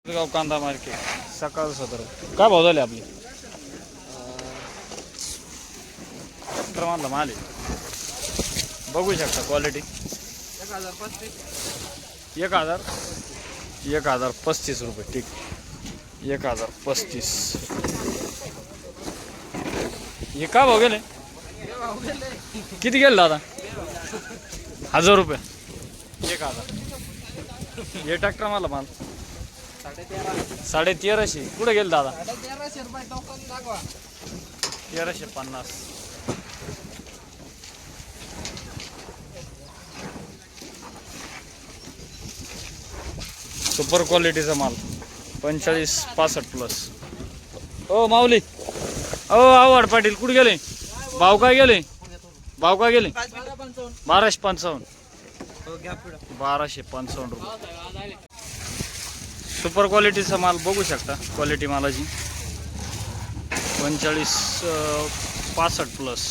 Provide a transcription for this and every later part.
गाव कांदा मार्केट सकाळ सदर काय भाव झाले आपले ट्रॅक्टर माल आहे बघू शकता क्वालिटी 1035 रुपये ठीक 1035 हे का भाव गेले किती गेले दादा 1000 रुपये 1000 हे ट्रॅक्टर माल 1350 कुठे गेले दादा 1350 सुपर क्वालिटीचा माल 45-65 प्लस ओ माऊली ओ आवड पाटील कुठे गेले भाव काय गेले 1255 रुपये सुपर क्वालिटीचा माल बघू शकता क्वालिटी मालाची 45-65 प्लस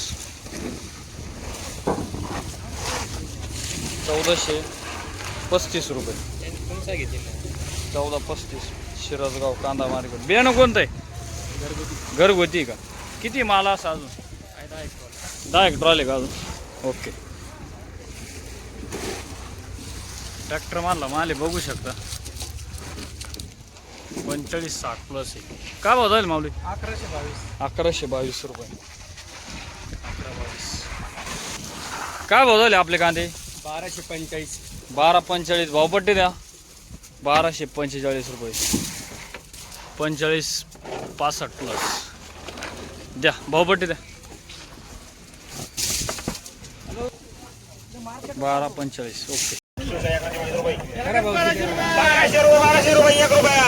1435 रुपये 1435 शिरसगाव कांदा मार्केट बियाणं कोणतं आहे घरगुती का किती माल असा अजून 10 ट्रॉली का अजून ओके ट्रॅक्टर माल आहे बघू शकता 45-60 प्लस आहे काय भाव जाईल माऊली 1122 रुपये 1122 काय भाव झाले आपले कांदे 1245 भावपट्टी द्या 1245 रुपये 45-65 प्लस द्या भावपट्टी द्या 1245 ओके 1200 रुपये 1 रुपया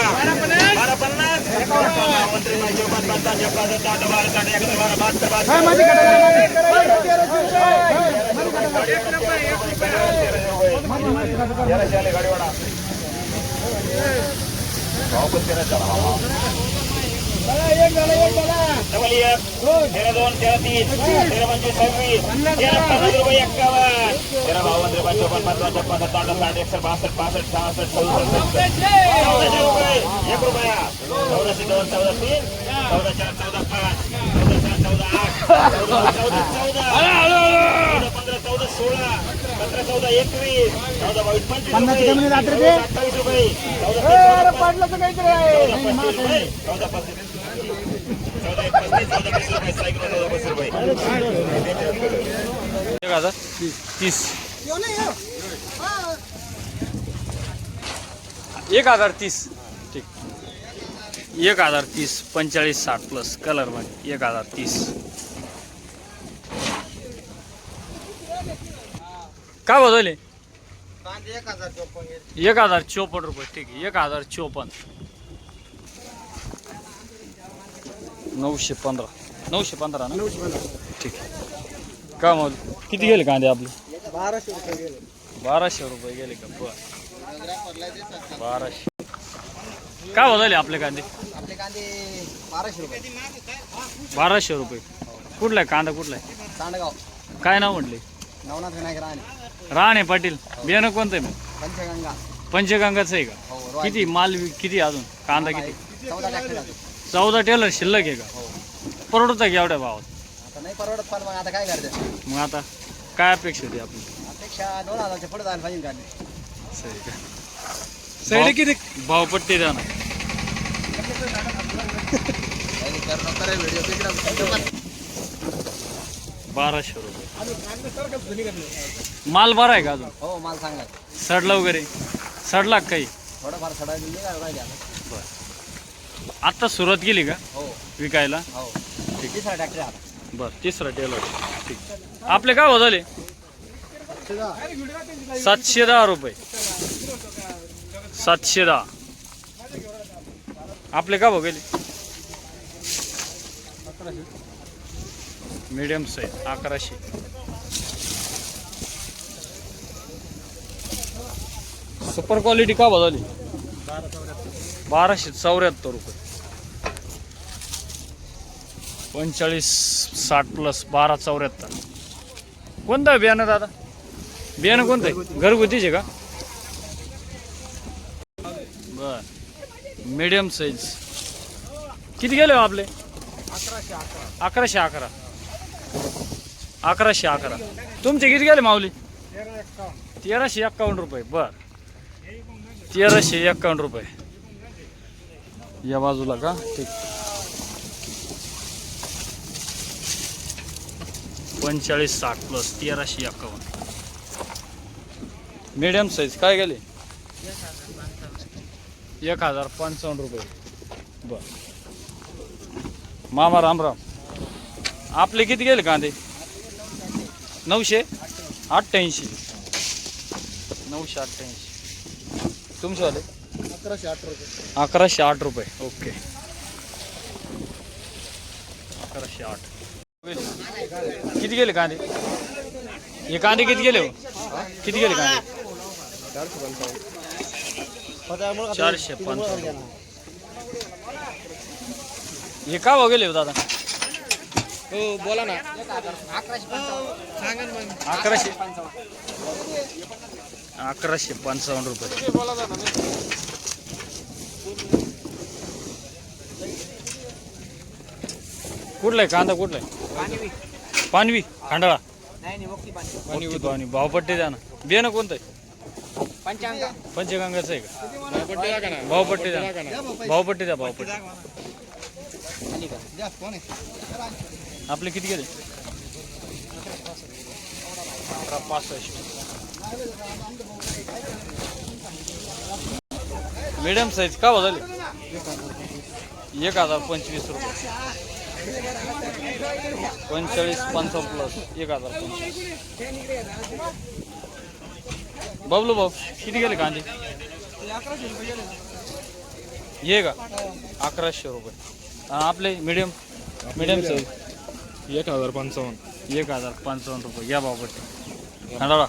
1030 ठीक 1030 45-60 प्लस कलर मध्ये 1030 काय बदलले 1054 रुपये ठीक आहे 1054 915 ना ठीक आहे का मग किती गेले कांदे आपले 1200 रुपये गेले का बरं 1200 काय बदलले आपले कांदे 1200 रुपये कुठला आहे कांदा कुठला आहे सांडगाव काय नाव म्हटले नवनाथ विनायक राणे पाटील बियाणं कोणतं आहे मग पंचगंगा पंचगंगाचं आहे का किती माल किती अजून कांदा किती 14 टेलर शिल्लक आहे का परवडतं की एवढ्या भावात आता नाही परवडत पण मग आता काय करते मग आता काय अपेक्षा होती आपली अपेक्षा 2000च्या पुढे जायला पाहिजे गाडी सही का सही किती भावपट्टी द्या ना 1200 रुपये माल बरा आहे का अजून हो माल चांगला सडला वगैरे सडला का काही थोडंफार सडायला राहिले आता बरं आत्ता सुरुवात केली का हो विकायला हो तिसरा ट्रॅक्टर आता बरं तिसरा टेलर ठीक आपले काय झाले 710 रुपये 710 आपले का भाव गेले मीडियम साईज 1100 सुपर क्वालिटी का भाव झाली 1274 रुपये 45-60 प्लस 1274 कोणतं बियाणं दादा बियाणं कोणतं आहे घरगुतीचे का बर मीडियम साईज किती गेले हो आपले? 1111. 1111. तुमचे किती गेले माऊली? 1351 रुपये. बर 1351 रुपये या बाजूला का? ठीक. 4560 प्लस 1351. मीडियम साईज काय गेले? 1055 रुपये. बर मामा राम राम. आपले किती गेले कांदे? 988. 988. तुमचे वाले? 1108 रुपये. 1108 रुपये. ओके 1108. किती गेले कांदे? हे कांदे किती गेले हो? किती गेले कांदे? 455. हे का भाव गेले हो दादा? हो बोला ना. 1155 रुपये. कुठला आहे कांदा? कुठला आहे? पानवी खांडाळा. मोठी पाणी. भावपट्टी द्या ना. बियाणं कोणतं आहे? पंचगंगाचं आहे का? भावपट्टी द्या. भावपट्टी द्या. भावपट्टी. आपले किती गेले? 1165. मीडियम साईज का हो झाले? 1025 रुपये. 45-50 प्लस 1025. बबलू भाऊ किती गेले कांदे? ये का 1100 रुपये. आपले मीडियम साईज 1055. 1055 रुपये. या भावपट्टी. खंडाळा.